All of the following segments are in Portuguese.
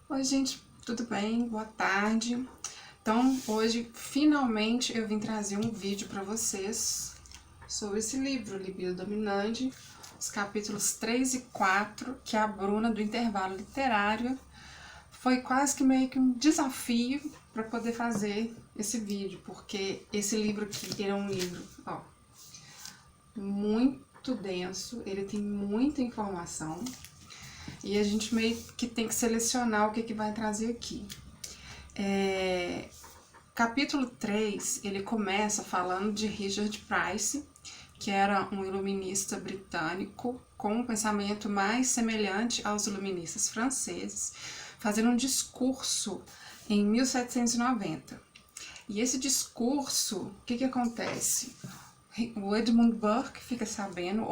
Oi, gente, tudo bem? Boa tarde. Então, hoje, finalmente, eu vim trazer um vídeo para vocês sobre esse livro, Libido Dominante, os capítulos 3 e 4, que a Bruna, do Intervalo Literário, foi quase que meio que um desafio para poder fazer esse vídeo, porque esse livro aqui, ele é um livro, ó, muito denso, ele tem muita informação, e a gente meio que tem que selecionar o que vai trazer aqui. Capítulo 3, ele começa falando de Richard Price, que era um iluminista britânico com um pensamento mais semelhante aos iluministas franceses, fazendo um discurso em 1790. E esse discurso, o que acontece? O Edmund Burke fica sabendo,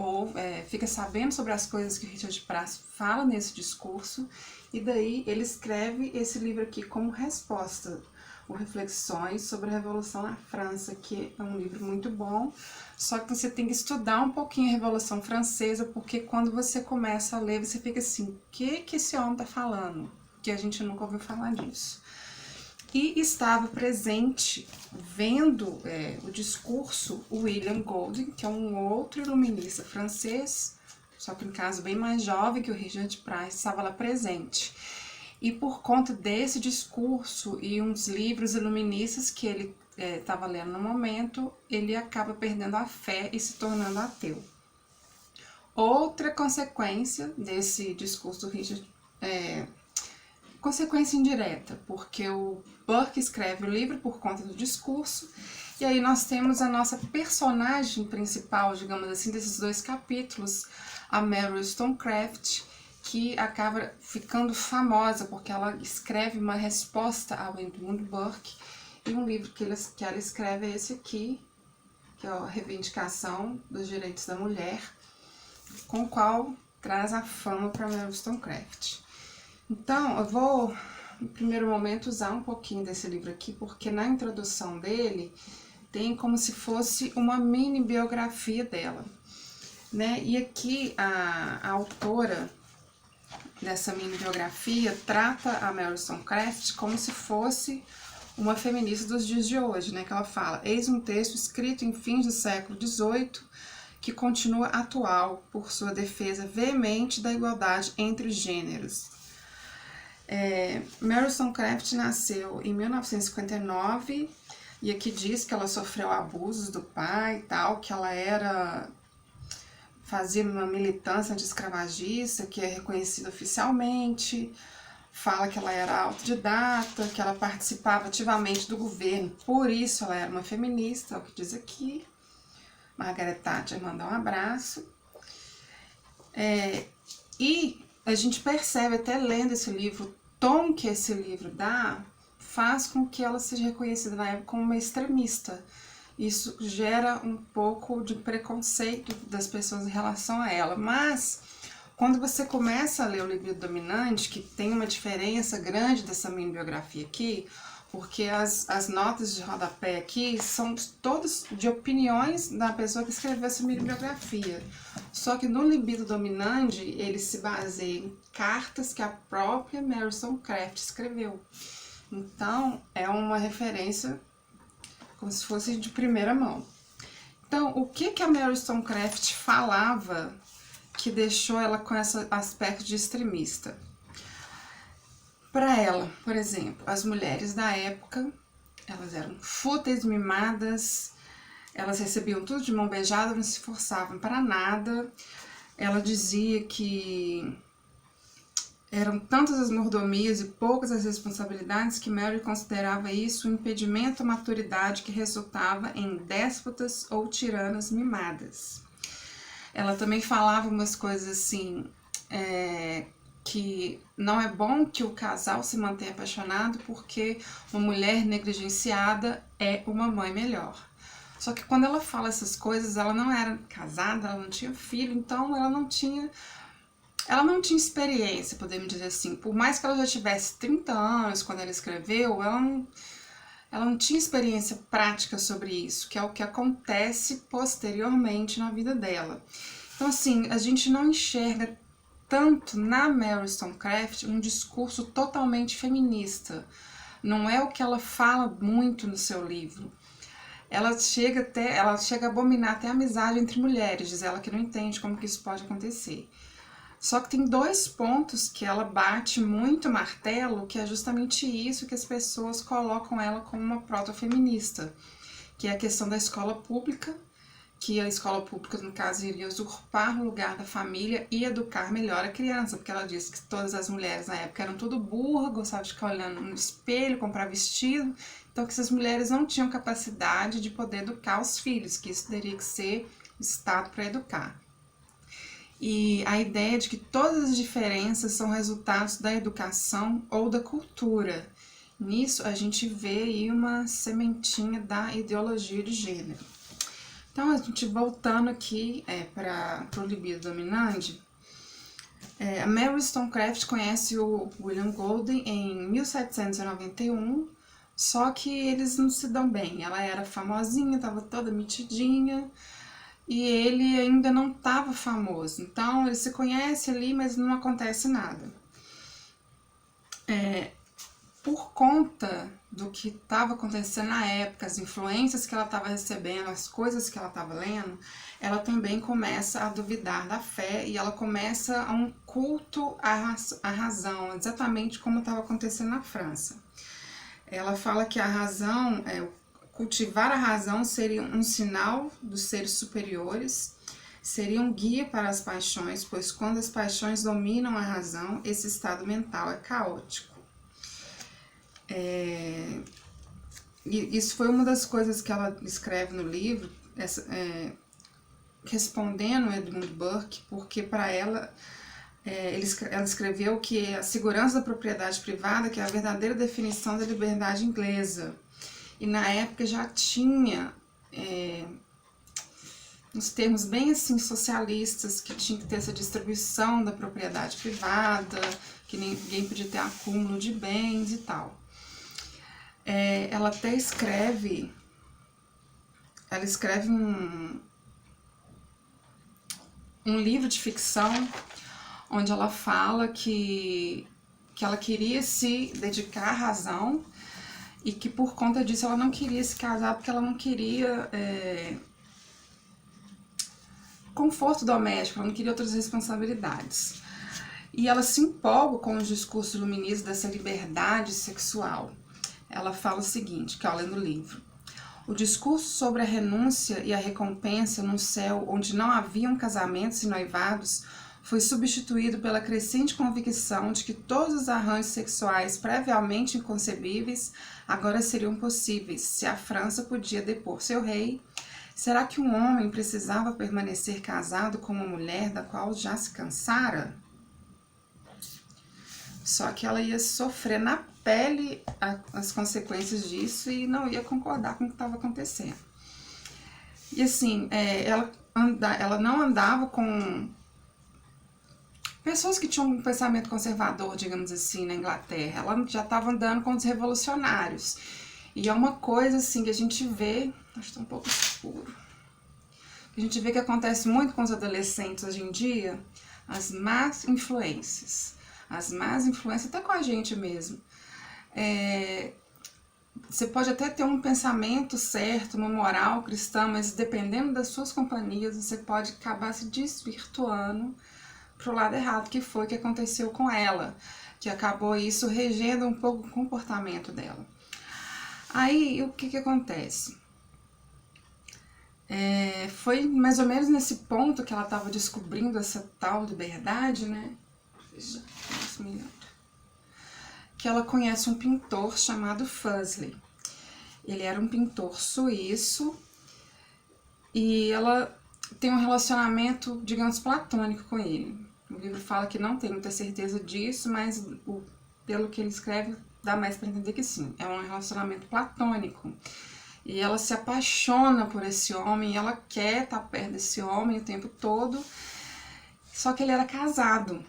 fica sabendo sobre as coisas que Richard Price fala nesse discurso, e daí ele escreve esse livro aqui como resposta, o Reflexões sobre a Revolução na França, que é um livro muito bom, só que você tem que estudar um pouquinho a Revolução Francesa, porque quando você começa a ler, você fica assim, o que esse homem está falando? Que a gente nunca ouviu falar disso. E estava presente, vendo o discurso, o William Golding, que é um outro iluminista francês, só que no caso bem mais jovem que o Richard Price, estava lá presente. E por conta desse discurso e uns livros iluministas que ele estava lendo no momento, ele acaba perdendo a fé e se tornando ateu. Outra consequência desse discurso do Richard, consequência indireta, porque o Burke escreve o livro por conta do discurso, e aí nós temos a nossa personagem principal, digamos assim, desses dois capítulos, a Mary Wollstonecraft, que acaba ficando famosa porque ela escreve uma resposta ao Edmund Burke, e um livro que ela escreve é esse aqui, que é a Reivindicação dos Direitos da Mulher, com o qual traz a fama para Mary Wollstonecraft. Então, eu vou, no primeiro momento, usar um pouquinho desse livro aqui, porque na introdução dele tem como se fosse uma mini biografia dela, né? E aqui a autora dessa mini biografia trata a Mary Wollstonecraft como se fosse uma feminista dos dias de hoje, né? Que ela fala, eis um texto escrito em fins do século XVIII que continua atual por sua defesa veemente da igualdade entre os gêneros. Mary Wollstonecraft nasceu em 1959 e aqui diz que ela sofreu abusos do pai e tal, que ela fazia uma militância anti-escravagista que é reconhecida oficialmente, fala que ela era autodidata, que ela participava ativamente do governo, por isso ela era uma feminista, é o que diz aqui. Margaret Thatcher manda um abraço. E a gente percebe até lendo esse livro, o tom que esse livro dá faz com que ela seja reconhecida na época como uma extremista. Isso gera um pouco de preconceito das pessoas em relação a ela, mas quando você começa a ler o Libido Dominante, que tem uma diferença grande dessa minha biografia aqui, porque as notas de rodapé aqui são todas de opiniões da pessoa que escreveu essa minha biografia. Só que no Libido Dominante, ele se baseia em cartas que a própria Mary Wollstonecraft escreveu. Então, é uma referência como se fosse de primeira mão. Então, o que a Mary Wollstonecraft falava que deixou ela com esse aspecto de extremista? Para ela, por exemplo, as mulheres da época, elas eram fúteis, mimadas, elas recebiam tudo de mão beijada, não se esforçavam para nada. Ela dizia que eram tantas as mordomias e poucas as responsabilidades que Mary considerava isso um impedimento à maturidade que resultava em déspotas ou tiranas mimadas. Ela também falava umas coisas assim, que não é bom que o casal se mantenha apaixonado porque uma mulher negligenciada é uma mãe melhor. Só que quando ela fala essas coisas, ela não era casada, ela não tinha filho, então ela não tinha experiência, podemos dizer assim. Por mais que ela já tivesse 30 anos quando ela escreveu, ela não tinha experiência prática sobre isso, que é o que acontece posteriormente na vida dela. Então, assim, a gente não enxerga tanto na Mary Wollstonecraft um discurso totalmente feminista. Não é o que ela fala muito no seu livro. Ela chega a abominar até a amizade entre mulheres, diz ela que não entende como que isso pode acontecer. Só que tem 2 pontos que ela bate muito martelo, que é justamente isso que as pessoas colocam ela como uma proto-feminista, que é a questão da escola pública, que a escola pública, no caso, iria usurpar o lugar da família e educar melhor a criança, porque ela disse que todas as mulheres na época eram tudo burra, gostavam de ficar olhando no espelho, comprar vestido, então que essas mulheres não tinham capacidade de poder educar os filhos, que isso teria que ser o Estado para educar. E a ideia de que todas as diferenças são resultados da educação ou da cultura. Nisso a gente vê aí uma sementinha da ideologia de gênero. Então, a gente voltando aqui para o libido dominante, a Mary Wollstonecraft conhece o William Golding em 1791, só que eles não se dão bem. Ela era famosinha, estava toda metidinha, e ele ainda não estava famoso. Então, eles se conhecem ali, mas não acontece nada. Por conta do que estava acontecendo na época, as influências que ela estava recebendo, as coisas que ela estava lendo, ela também começa a duvidar da fé e ela começa a um culto à razão, exatamente como estava acontecendo na França. Ela fala que a razão, cultivar a razão seria um sinal dos seres superiores, seria um guia para as paixões, pois quando as paixões dominam a razão, esse estado mental é caótico. Isso foi uma das coisas que ela escreve no livro, respondendo Edmund Burke, porque para ela, ela escreveu que a segurança da propriedade privada, que é a verdadeira definição da liberdade inglesa, e na época já tinha uns termos bem assim socialistas, que tinha que ter essa distribuição da propriedade privada, que ninguém podia ter acúmulo de bens e tal. Ela até escreve um livro de ficção onde ela fala que ela queria se dedicar à razão e que por conta disso ela não queria se casar porque ela não queria conforto doméstico, ela não queria outras responsabilidades. E ela se empolga com os discursos iluministas dessa liberdade sexual. Ela fala o seguinte, que olha no livro: o discurso sobre a renúncia e a recompensa num céu onde não haviam casamentos e noivados foi substituído pela crescente convicção de que todos os arranjos sexuais previamente inconcebíveis agora seriam possíveis, se a França podia depor seu rei. Será que um homem precisava permanecer casado com uma mulher da qual já se cansara? Só que ela ia sofrer na pele as consequências disso e não ia concordar com o que estava acontecendo. E assim, ela não andava com pessoas que tinham um pensamento conservador, digamos assim, na Inglaterra. Ela já estava andando com os revolucionários. E é uma coisa assim que a gente vê, acho que está um pouco escuro, a gente vê que acontece muito com os adolescentes hoje em dia, as más influências. As más influências, até com a gente mesmo. Você pode até ter um pensamento certo, uma moral cristã, mas dependendo das suas companhias, você pode acabar se desvirtuando para o lado errado, que foi o que aconteceu com ela, que acabou isso regendo um pouco o comportamento dela. Aí, o que acontece? Foi mais ou menos nesse ponto que ela estava descobrindo essa tal liberdade, né? Que ela conhece um pintor chamado Fuseli. Ele era um pintor suíço e ela tem um relacionamento, digamos, platônico com ele. O livro fala que não tem muita certeza disso, mas pelo que ele escreve, dá mais para entender que sim, é um relacionamento platônico. E ela se apaixona por esse homem, e ela quer estar perto desse homem o tempo todo, só que ele era casado.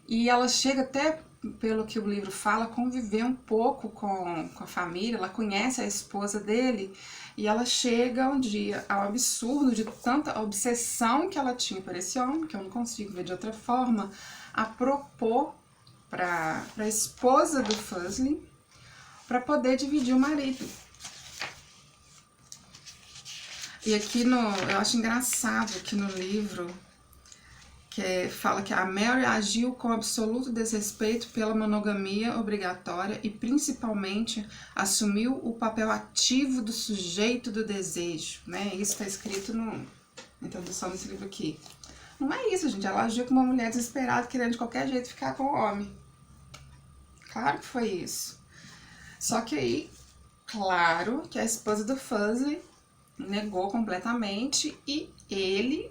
E ela chega até pelo que o livro fala, conviveu um pouco com a família, ela conhece a esposa dele, e ela chega um dia ao absurdo de tanta obsessão que ela tinha por esse homem, que eu não consigo ver de outra forma, a propor para a esposa do Fussell para poder dividir o marido. E aqui eu acho engraçado que no livro que fala que a Mary agiu com absoluto desrespeito pela monogamia obrigatória e principalmente assumiu o papel ativo do sujeito do desejo, né? Isso está escrito na introdução desse livro aqui. Não é isso, gente. Ela agiu como uma mulher desesperada, querendo de qualquer jeito ficar com o homem. Claro que foi isso. Só que aí, claro que a esposa do Fussell negou completamente e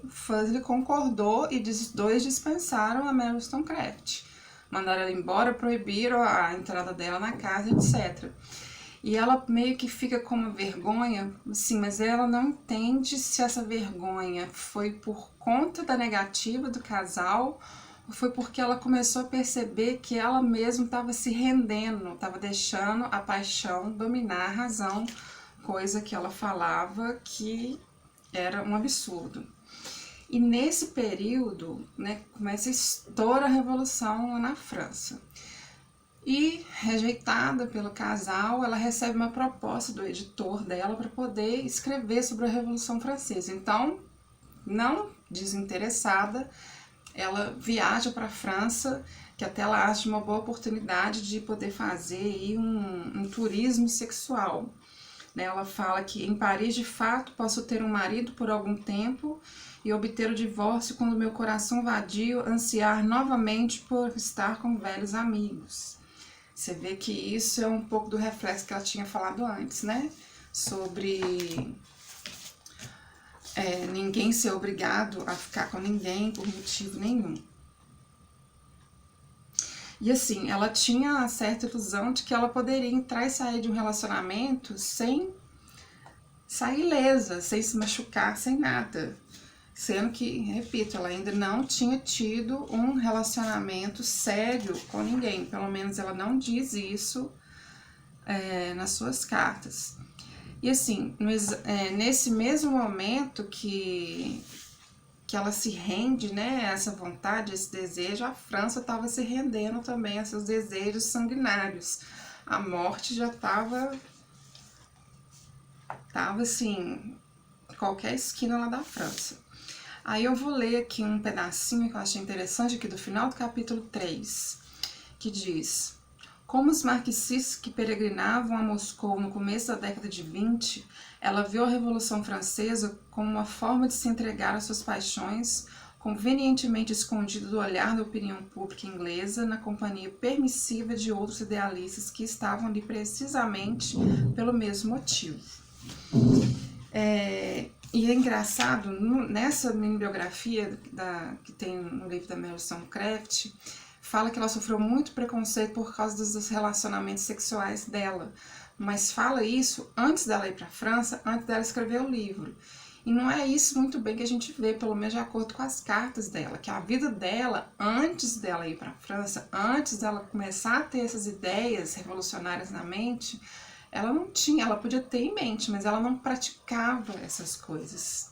o Fussell concordou e os dois dispensaram a Mary Wollstonecraft. Mandaram ela embora, proibiram a entrada dela na casa, etc. E ela meio que fica com uma vergonha, sim, mas ela não entende se essa vergonha foi por conta da negativa do casal ou foi porque ela começou a perceber que ela mesma estava se rendendo, estava deixando a paixão dominar a razão, coisa que ela falava que era um absurdo. E nesse período, né, começa a estourar a Revolução lá na França. E, rejeitada pelo casal, ela recebe uma proposta do editor dela para poder escrever sobre a Revolução Francesa. Então, não desinteressada, ela viaja para a França, que até ela acha uma boa oportunidade de poder fazer aí um turismo sexual. Ela fala que em Paris, de fato, posso ter um marido por algum tempo e obter o divórcio quando meu coração vadio ansiar novamente por estar com velhos amigos. Você vê que isso é um pouco do reflexo que ela tinha falado antes, né? Sobre ninguém ser obrigado a ficar com ninguém por motivo nenhum. E assim, ela tinha uma certa ilusão de que ela poderia entrar e sair de um relacionamento sem sair ilesa, sem se machucar, sem nada. Sendo que, repito, ela ainda não tinha tido um relacionamento sério com ninguém. Pelo menos ela não diz isso nas suas cartas. E assim, nesse mesmo momento que ela se rende, né, a essa vontade, a esse desejo, a França estava se rendendo também a seus desejos sanguinários. A morte já estava assim, em qualquer esquina lá da França. Aí eu vou ler aqui um pedacinho que eu achei interessante aqui do final do capítulo 3, que diz: como os marxistas que peregrinavam a Moscou no começo da década de 20, ela viu a Revolução Francesa como uma forma de se entregar às suas paixões, convenientemente escondida do olhar da opinião pública inglesa, na companhia permissiva de outros idealistas que estavam ali precisamente pelo mesmo motivo. E é engraçado, nessa mini biografia que tem no livro da Mary Wollstonecraft, fala que ela sofreu muito preconceito por causa dos relacionamentos sexuais dela, mas fala isso antes dela ir para a França, antes dela escrever o livro. E não é isso muito bem que a gente vê, pelo menos de acordo com as cartas dela, que a vida dela, antes dela ir para a França, antes dela começar a ter essas ideias revolucionárias na mente, ela não tinha, ela podia ter em mente, mas ela não praticava essas coisas.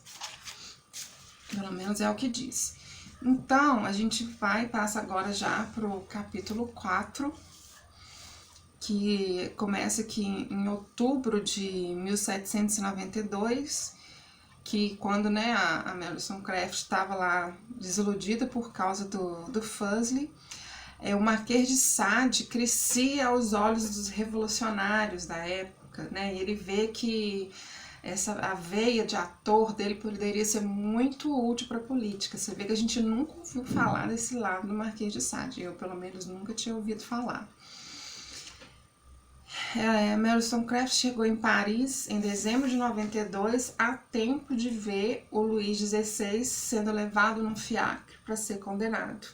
Pelo menos é o que diz. Então, a gente passa agora já para o capítulo 4, que começa aqui em outubro de 1792, que quando, né, a Mary Wollstonecraft estava lá desiludida por causa do Fussell, o Marquês de Sade crescia aos olhos dos revolucionários da época, né? E ele vê que a veia de ator dele poderia ser muito útil para a política. Você vê que a gente nunca ouviu falar desse lado do Marquês de Sade. Eu, pelo menos, nunca tinha ouvido falar. Mary Wollstonecraft chegou em Paris em dezembro de 92, a tempo de ver o Luís XVI sendo levado num fiacre para ser condenado.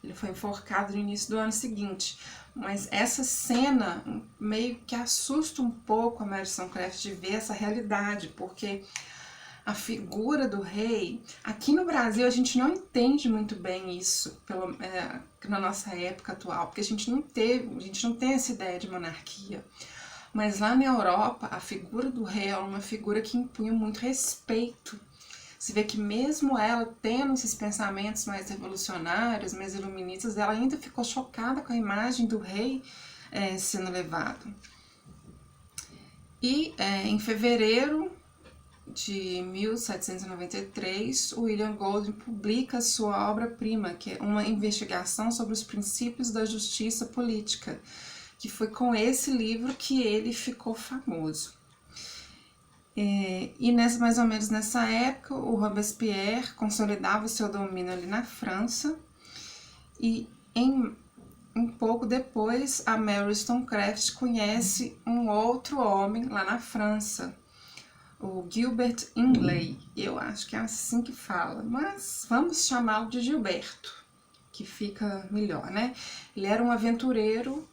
Ele foi enforcado no início do ano seguinte, mas essa cena meio que assusta um pouco a Mary Wollstonecraft de ver essa realidade, porque a figura do rei, aqui no Brasil a gente não entende muito bem isso, na nossa época atual, porque a gente não tem essa ideia de monarquia. Mas lá na Europa, a figura do rei é uma figura que impunha muito respeito. Você vê que mesmo ela tendo esses pensamentos mais revolucionários, mais iluministas, ela ainda ficou chocada com a imagem do rei sendo levado. E em fevereiro de 1793, William Golding publica sua obra-prima, que é uma investigação sobre os princípios da justiça política, que foi com esse livro que ele ficou famoso. E mais ou menos nessa época, o Robespierre consolidava o seu domínio ali na França, e um pouco depois a Mary Wollstonecraft conhece um outro homem lá na França, o Gilbert Imlay. Eu acho que é assim que fala, mas vamos chamá-lo de Gilberto, que fica melhor, né? Ele era um aventureiro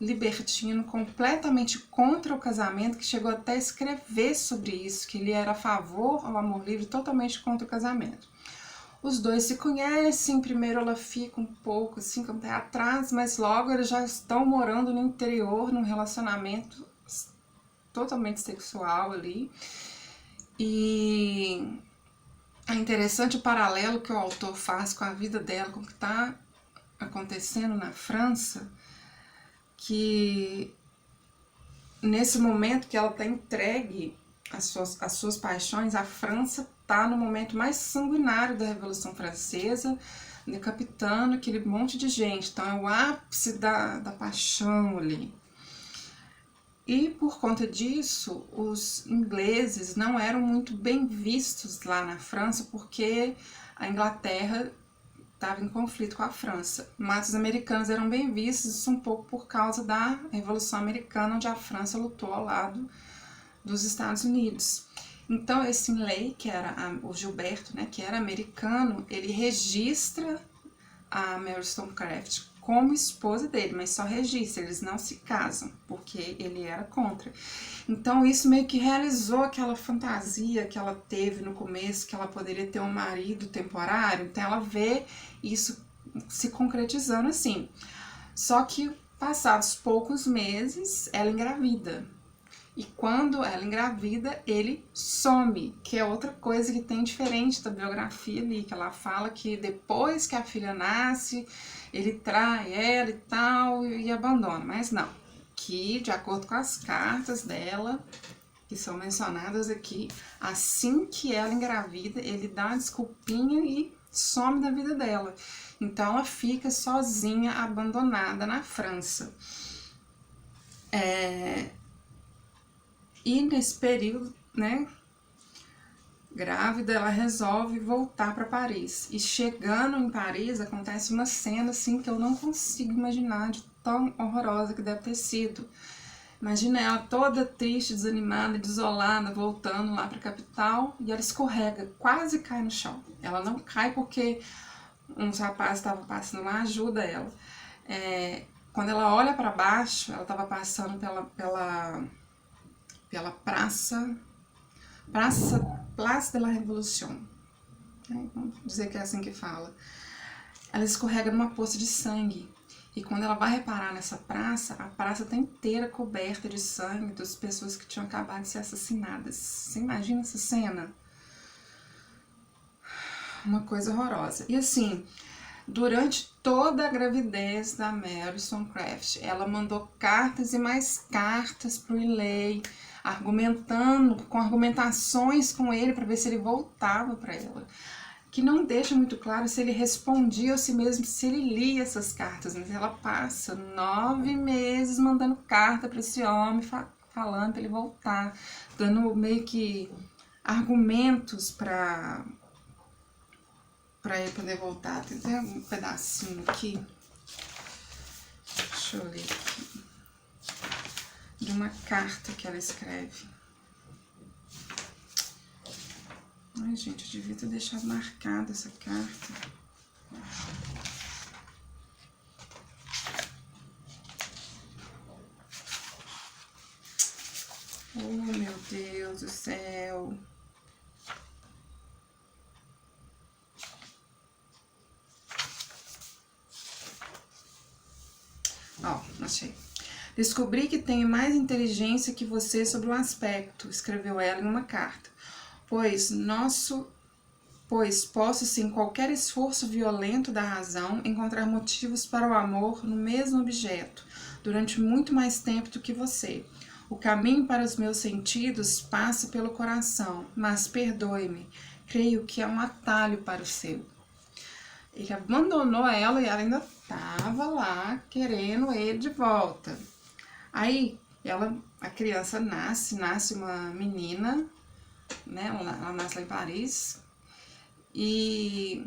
libertino, completamente contra o casamento, que chegou até a escrever sobre isso, que ele era a favor ao amor livre, totalmente contra o casamento. Os dois se conhecem, primeiro ela fica um pouco assim, com o pé atrás, mas logo eles já estão morando no interior, num relacionamento totalmente sexual ali. E é interessante o paralelo que o autor faz com a vida dela, com o que está acontecendo na França, que nesse momento que ela está entregue às suas paixões, a França está no momento mais sanguinário da Revolução Francesa, decapitando aquele monte de gente. Então é o ápice da paixão ali. E por conta disso, os ingleses não eram muito bem vistos lá na França, porque a Inglaterra estava em conflito com a França, mas os americanos eram bem vistos, isso um pouco por causa da Revolução Americana, onde a França lutou ao lado dos Estados Unidos. Então esse Imlay, que era o Gilberto, né, que era americano, ele registra a Mary Wollstonecraft como esposa dele, mas só registra, eles não se casam, porque ele era contra. Então isso meio que realizou aquela fantasia que ela teve no começo, que ela poderia ter um marido temporário, então ela vê isso se concretizando assim. Só que passados poucos meses, ela engravida. E quando ela engravida, ele some, que é outra coisa que tem diferente da biografia ali, que ela fala que depois que a filha nasce, ele trai ela e tal, e abandona. Mas não, que de acordo com as cartas dela, que são mencionadas aqui, assim que ela engravida, ele dá uma desculpinha e some da vida dela. Então ela fica sozinha, abandonada na França. E nesse período, né, grávida, ela resolve voltar para Paris. E chegando em Paris, acontece uma cena assim que eu não consigo imaginar de tão horrorosa que deve ter sido. Imagina ela toda triste, desanimada, desolada, voltando lá para a capital, e ela escorrega, quase cai no chão. Ela não cai porque uns rapazes estavam passando lá, ajuda ela. Quando ela olha para baixo, ela estava passando pela Place de la Révolution, vamos dizer que é assim que fala. Ela escorrega numa poça de sangue, e quando ela vai reparar nessa praça, a praça está inteira coberta de sangue das pessoas que tinham acabado de ser assassinadas. Você imagina essa cena? Uma coisa horrorosa. E assim, durante toda a gravidez da Mary Wollstonecraft, ela mandou cartas e mais cartas para o Imlay, com argumentações com ele para ver se ele voltava para ela, que não deixa muito claro se ele respondia ou se ele lia essas cartas, mas ela passa 9 meses mandando carta para esse homem, falando para ele voltar, dando meio que argumentos para ele poder voltar. Tem até um pedacinho aqui, deixa eu ler aqui, de uma carta que ela escreve. Ai, gente, eu devia ter deixado marcada essa carta. Oh, meu Deus do céu. Ó, achei. Descobri que tenho mais inteligência que você sobre o aspecto, escreveu ela em uma carta. Pois posso, sem qualquer esforço violento da razão, encontrar motivos para o amor no mesmo objeto, durante muito mais tempo do que você. O caminho para os meus sentidos passa pelo coração, mas perdoe-me, creio que é um atalho para o seu. Ele abandonou ela e ela ainda estava lá querendo ele de volta. Aí a criança nasce uma menina, né? Ela nasce lá em Paris. E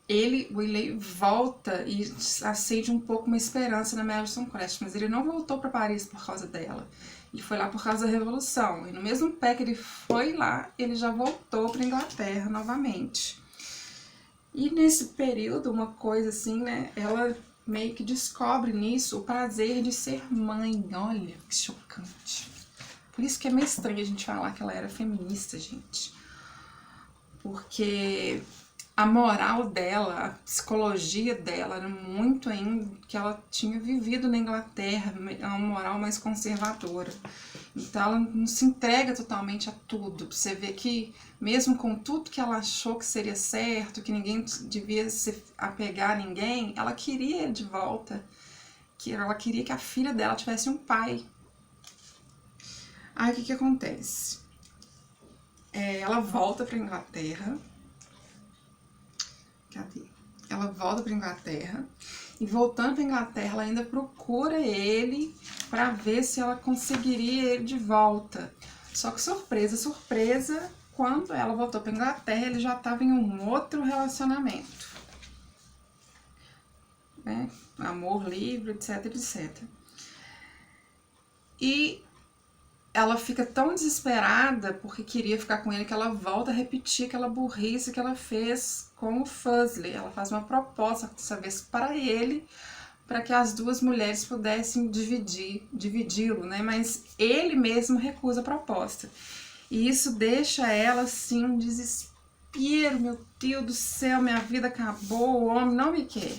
o Willey volta e acende um pouco uma esperança na Madison Crest, mas ele não voltou para Paris por causa dela. Ele foi lá por causa da Revolução. E no mesmo pé que ele foi lá, ele já voltou para Inglaterra novamente. E nesse período, uma coisa assim, né? Ela meio que descobre nisso o prazer de ser mãe. Olha, que chocante. Por isso que é meio estranho a gente falar que ela era feminista, gente. Porque a moral dela, a psicologia dela era muito ainda que ela tinha vivido na Inglaterra, uma moral mais conservadora. Então ela não se entrega totalmente a tudo. Você vê que mesmo com tudo que ela achou que seria certo, que ninguém devia se apegar a ninguém, ela queria ele de volta. Que ela queria que a filha dela tivesse um pai. Aí o que acontece? Ela volta para Inglaterra. Cadê? Ela volta para Inglaterra. E voltando para Inglaterra, ela ainda procura ele para ver se ela conseguiria ele de volta. Só que surpresa, surpresa, quando ela voltou para Inglaterra, ele já estava em um outro relacionamento. Né? Amor livre, etc, etc. E ela fica tão desesperada porque queria ficar com ele que ela volta a repetir aquela burrice que ela fez com o Fusley. Ela faz uma proposta dessa vez para ele, para que as duas mulheres pudessem dividi-lo, né? Mas ele mesmo recusa a proposta. E isso deixa ela assim um desespero. Meu Deus do céu, minha vida acabou, o homem não me quer.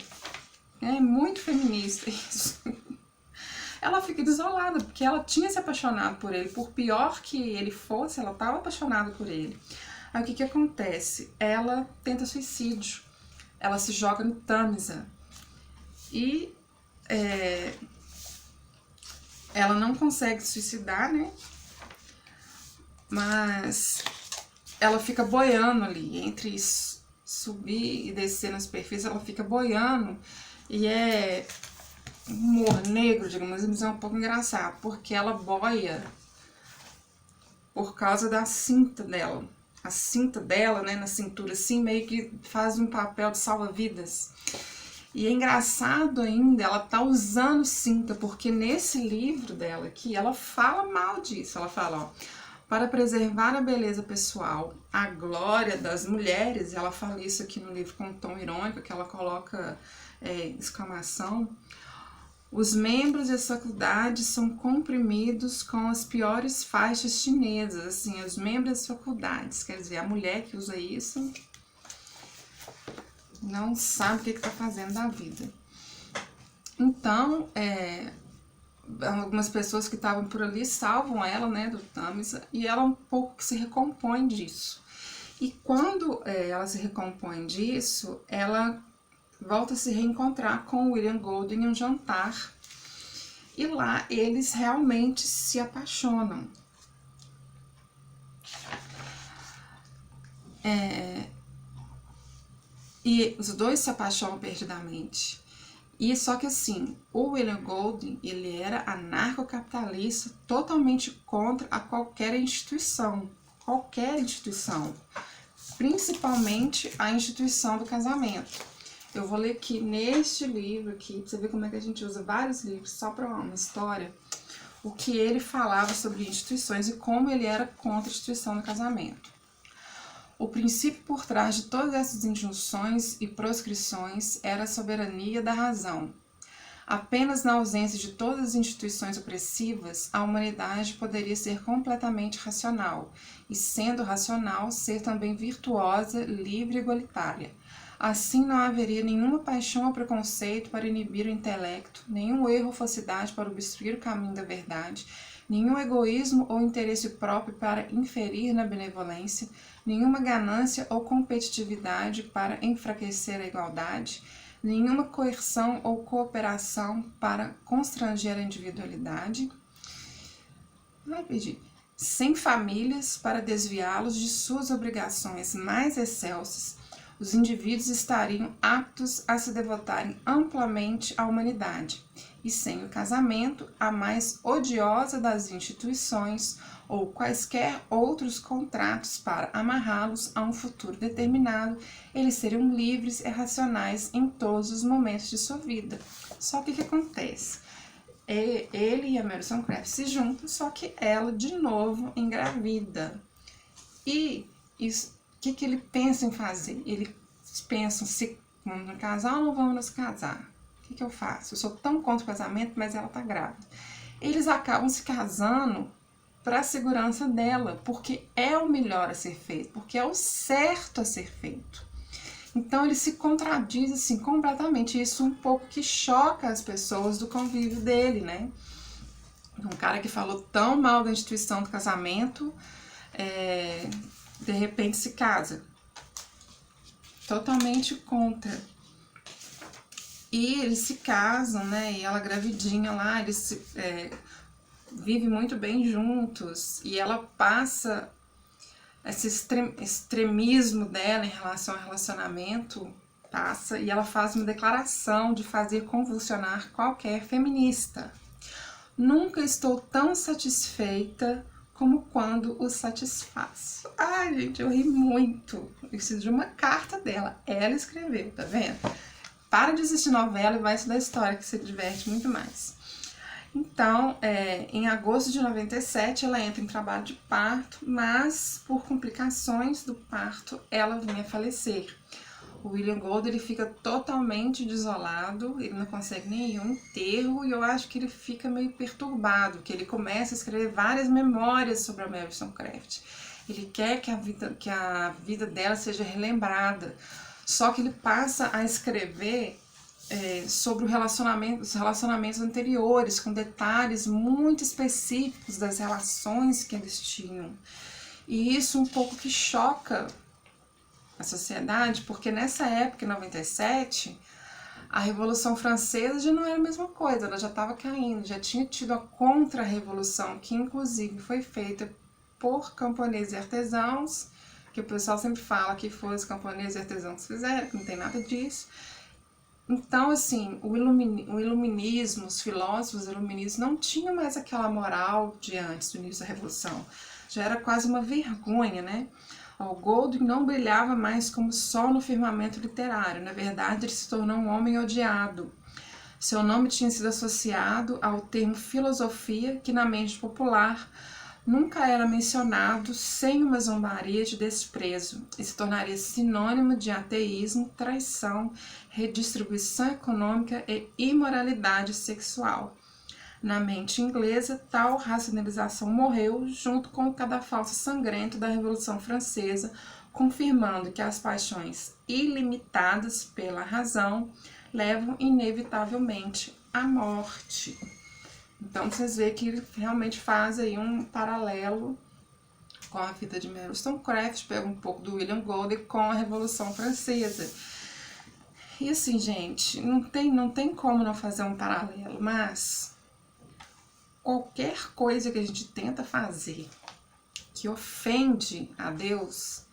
É muito feminista isso. Ela fica desolada, porque ela tinha se apaixonado por ele. Por pior que ele fosse, ela estava apaixonada por ele. Aí o que acontece? Ela tenta suicídio. Ela se joga no Tamisa. E ela não consegue se suicidar, né? Mas ela fica boiando ali. Entre subir e descer na superfície, ela fica boiando. E humor negro, digamos, mas é um pouco engraçado, porque ela boia por causa da cinta dela. A cinta dela, né, na cintura, assim, meio que faz um papel de salva-vidas. E é engraçado ainda, ela tá usando cinta, porque nesse livro dela aqui, ela fala mal disso. Ela fala, ó, para preservar a beleza pessoal, a glória das mulheres, ela fala isso aqui no livro com um tom irônico, que ela coloca exclamação. Os membros das faculdades são comprimidos com as piores faixas chinesas, assim, os membros das faculdades, quer dizer, a mulher que usa isso não sabe o que está fazendo da vida. Então, algumas pessoas que estavam por ali salvam ela, né, do Tamisa, e ela um pouco que se recompõe disso. E quando ela se recompõe disso, ela volta a se reencontrar com o William Golding em um jantar. E lá eles realmente se apaixonam. E os dois se apaixonam perdidamente. E só que assim, o William Golding, ele era anarcocapitalista, totalmente contra a qualquer instituição. Qualquer instituição. Principalmente a instituição do casamento. Eu vou ler aqui neste livro aqui, pra você ver como é que a gente usa vários livros só para uma história, o que ele falava sobre instituições e como ele era contra a instituição do casamento. O princípio por trás de todas essas injunções e proscrições era a soberania da razão. Apenas na ausência de todas as instituições opressivas, a humanidade poderia ser completamente racional, e sendo racional, ser também virtuosa, livre e igualitária. Assim não haveria nenhuma paixão ou preconceito para inibir o intelecto, nenhum erro ou falsidade para obstruir o caminho da verdade, nenhum egoísmo ou interesse próprio para inferir na benevolência, nenhuma ganância ou competitividade para enfraquecer a igualdade, nenhuma coerção ou cooperação para constranger a individualidade. Vai pedir. Sem famílias para desviá-los de suas obrigações mais excelsas, os indivíduos estariam aptos a se devotarem amplamente à humanidade, e sem o casamento, a mais odiosa das instituições, ou quaisquer outros contratos para amarrá-los a um futuro determinado, eles seriam livres e racionais em todos os momentos de sua vida. Só que o que acontece? Ele e a Mary Wollstonecraft se juntam, só que ela de novo engravida. E o que ele pensa em fazer? Eles pensam, se vamos nos casar ou não vamos nos casar? O que eu faço? Eu sou tão contra o casamento, mas ela tá grávida. Eles acabam se casando para a segurança dela, porque é o melhor a ser feito, porque é o certo a ser feito. Então ele se contradiz assim completamente, isso um pouco que choca as pessoas do convívio dele, né? Um cara que falou tão mal da instituição do casamento, de repente se casa. Totalmente contra. E eles se casam, né? E ela gravidinha lá, eles vivem muito bem juntos. E ela passa esse extremismo dela em relação ao relacionamento, passa, e ela faz uma declaração de fazer convulsionar qualquer feminista. Nunca estou tão satisfeita como quando o satisfaço. Ai, gente, eu ri muito. Isso de uma carta dela. Ela escreveu, tá vendo? Para de assistir novela e vai estudar história, que você diverte muito mais. Então, em agosto de 97, ela entra em trabalho de parto, mas por complicações do parto, ela vinha a falecer. O William Gold, ele fica totalmente desolado, ele não consegue nenhum enterro, e eu acho que ele fica meio perturbado, que ele começa a escrever várias memórias sobre a Mary Wollstonecraft. Ele quer que a vida dela seja relembrada, só que ele passa a escrever sobre os relacionamentos anteriores, com detalhes muito específicos das relações que eles tinham. E isso um pouco que choca a sociedade, porque nessa época, em 97, a Revolução Francesa já não era a mesma coisa, ela já estava caindo, já tinha tido a Contra-Revolução, que inclusive foi feita por camponeses e artesãos, que o pessoal sempre fala que foram os camponeses e artesãos que fizeram, que não tem nada disso. Então, assim, o iluminismo, os filósofos iluministas não tinham mais aquela moral de antes, do início da Revolução. Já era quase uma vergonha, né? O Golding não brilhava mais como sol no firmamento literário. Na verdade, ele se tornou um homem odiado. Seu nome tinha sido associado ao termo filosofia, que na mente popular nunca era mencionado sem uma zombaria de desprezo, e se tornaria sinônimo de ateísmo, traição, redistribuição econômica e imoralidade sexual. Na mente inglesa, tal racionalização morreu junto com o cadafalso sangrento da Revolução Francesa, confirmando que as paixões ilimitadas pela razão levam inevitavelmente à morte. Então, vocês veem que ele realmente faz aí um paralelo com a vida de Mary Wollstonecraft, pega um pouco do William Golding com a Revolução Francesa. E assim, gente, não tem como não fazer um paralelo, mas qualquer coisa que a gente tenta fazer que ofende a Deus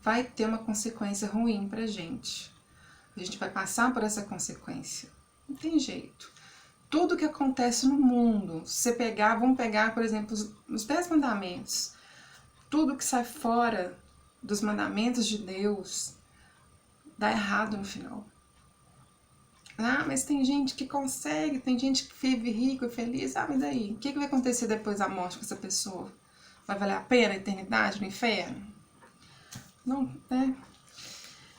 vai ter uma consequência ruim pra gente. A gente vai passar por essa consequência. Não tem jeito. Tudo que acontece no mundo, se você vamos pegar, por exemplo, os 10 mandamentos, tudo que sai fora dos mandamentos de Deus, dá errado no final. Ah, mas tem gente que consegue, tem gente que vive rico e feliz, mas daí? O que vai acontecer depois da morte com essa pessoa? Vai valer a pena a eternidade no inferno? Não, né?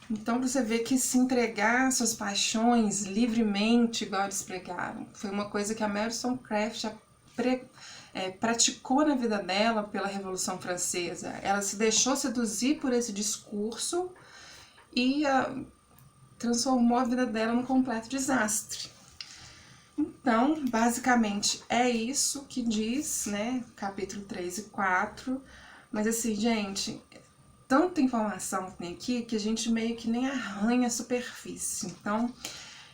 Então você vê que se entregar às suas paixões livremente, igual eles pregaram, foi uma coisa que a Mary Wollstonecraft praticou na vida dela pela Revolução Francesa. Ela se deixou seduzir por esse discurso e transformou a vida dela num completo desastre. Então, basicamente, é isso que diz, né, capítulo 3 e 4. Mas assim, gente, tanta informação que tem aqui que a gente meio que nem arranha a superfície. Então,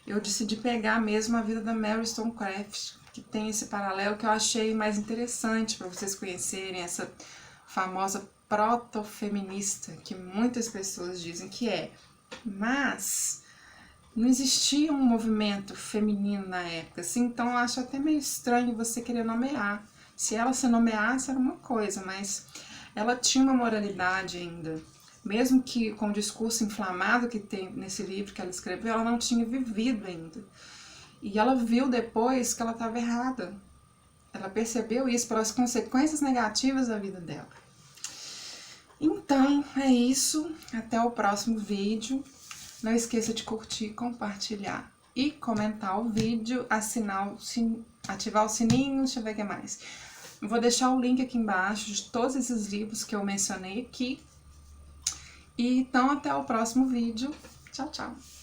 eu decidi pegar mesmo a vida da Mary Wollstonecraft, que tem esse paralelo que eu achei mais interessante para vocês conhecerem essa famosa protofeminista que muitas pessoas dizem que é. Mas não existia um movimento feminino na época, assim, então eu acho até meio estranho você querer nomear. Se ela se nomeasse era uma coisa, mas ela tinha uma moralidade ainda. Mesmo que com o discurso inflamado que tem nesse livro que ela escreveu, ela não tinha vivido ainda. E ela viu depois que ela estava errada. Ela percebeu isso pelas consequências negativas da vida dela. Então, é isso. Até o próximo vídeo. Não esqueça de curtir, compartilhar e comentar o vídeo, ativar o sininho, deixa eu ver o que mais. Vou deixar o link aqui embaixo de todos esses livros que eu mencionei aqui. E então, até o próximo vídeo. Tchau, tchau!